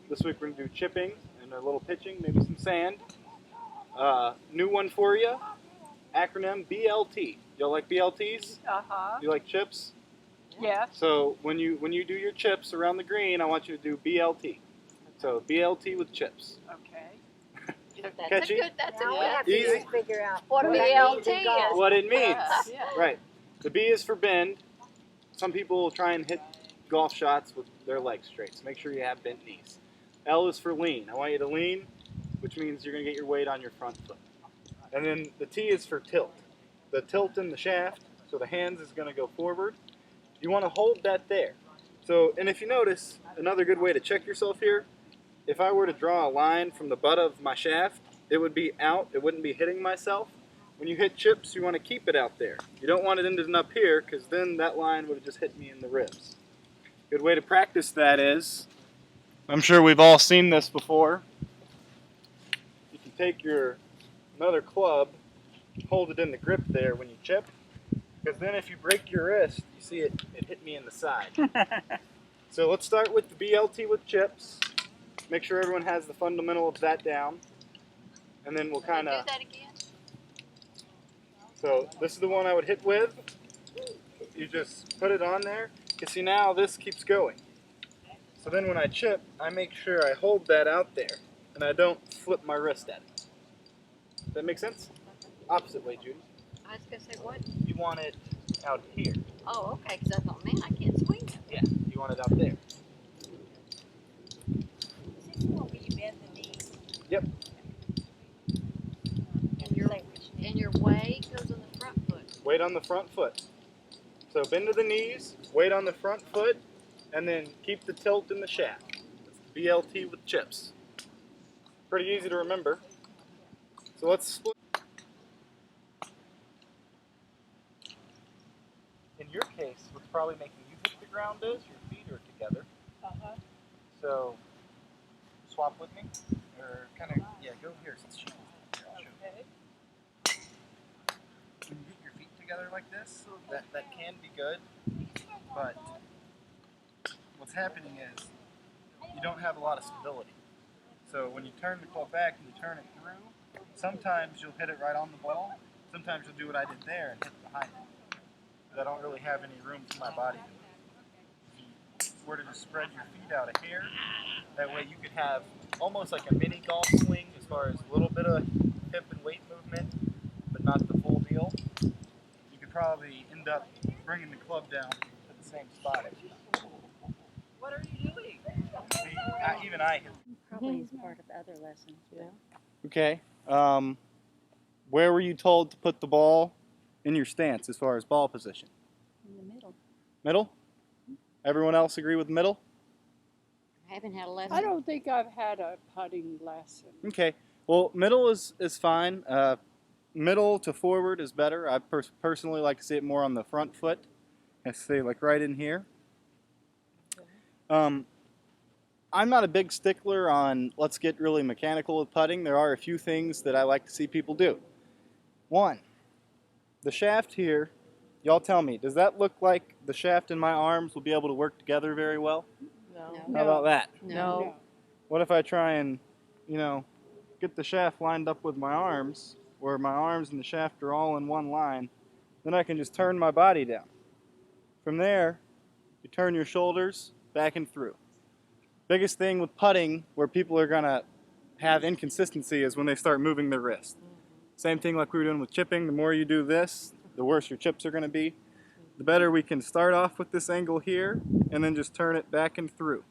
This week we're going to do chipping and a little pitching, maybe some sand. New one for you, acronym BLT. Y'all like BLTs? Uh-huh. You like chips? Yeah. So when you do your chips around the green, I want you to do BLT. So BLT with chips. Okay. Catchy? That's Now a we have to Easy. just figure out What that BLT means in is. golf. What it means. Yeah. Right. The B is for bend. Some people try and hit golf shots with their legs straight, so make sure you have bent knees. L is for lean. I want you to lean, which means you're going to get your weight on your front foot. And then the T is for tilt. The tilt in the shaft, so the hands is going to go forward. You want to hold that there. So, and if you notice, another good way to check yourself here, if I were to draw a line from the butt of my shaft, it would be out, it wouldn't be hitting myself. When you hit chips, you want to keep it out there. You don't want it ending up here, because then that line would have just hit me in the ribs. Good way to practice that is, I'm sure we've all seen this before. You can take another club, hold it in the grip there when you chip, because then if you break your wrist, you see it hit me in the side. So let's start with the BLT with chips. Make sure everyone has the fundamental of that down. And then we'll kind of... Do that again? So this is the one I would hit with. You just put it on there. You see now this keeps going. So then when I chip, I make sure I hold that out there and I don't flip my wrist at it. Does that make sense? Opposite way, Judy. I was going to say, what? You want it out here. Oh, okay, because I thought, man, I can't swing it. Yeah, you want it out there. Is this the one where you bend the knees? Yep. And your weight goes on the front foot. Weight on the front foot. So bend to the knees, weight on the front foot, and then keep the tilt in the shaft. That's BLT with chips. Pretty easy to remember. So let's split. In your case, what's probably making you hit the ground is your feet are together. Uh-huh. So swap with me, or kind of, yeah, go here since she wants to. I'll show you. Okay. When you get your feet together like this, that can be good, but what's happening is you don't have a lot of stability. So when you turn the club back and you turn it through, sometimes you'll hit it right on the ball, sometimes you'll do what I did there and hit behind it. Because I don't really have any room for my body to move. If you were to just spread your feet out a hair, that way you could have almost like a mini golf swing as far as a little bit of hip and weight movement, but not the full deal. You could probably end up bringing the club down to the same spot. What are you doing? See, even I hit. Probably is part of other lessons. Yeah. Okay. Where were you told to put the ball in your stance as far as ball position? In the middle. Middle? Everyone else agree with middle? I haven't had a lesson. I don't think I've had a putting lesson. Okay. Well, middle is fine. Middle to forward is better. I personally like to see it more on the front foot. I say like right in here. I'm not a big stickler on let's get really mechanical with putting. There are a few things that I like to see people do. One, the shaft here, y'all tell me, does that look like the shaft and my arms will be able to work together very well? No. How about that? No. What if I try and, get the shaft lined up with my arms, where my arms and the shaft are all in one line, then I can just turn my body down. From there, you turn your shoulders back and through. Biggest thing with putting where people are going to have inconsistency is when they start moving their wrist. Same thing like we were doing with chipping. The more you do this, the worse your chips are going to be. The better we can start off with this angle here and then just turn it back and through.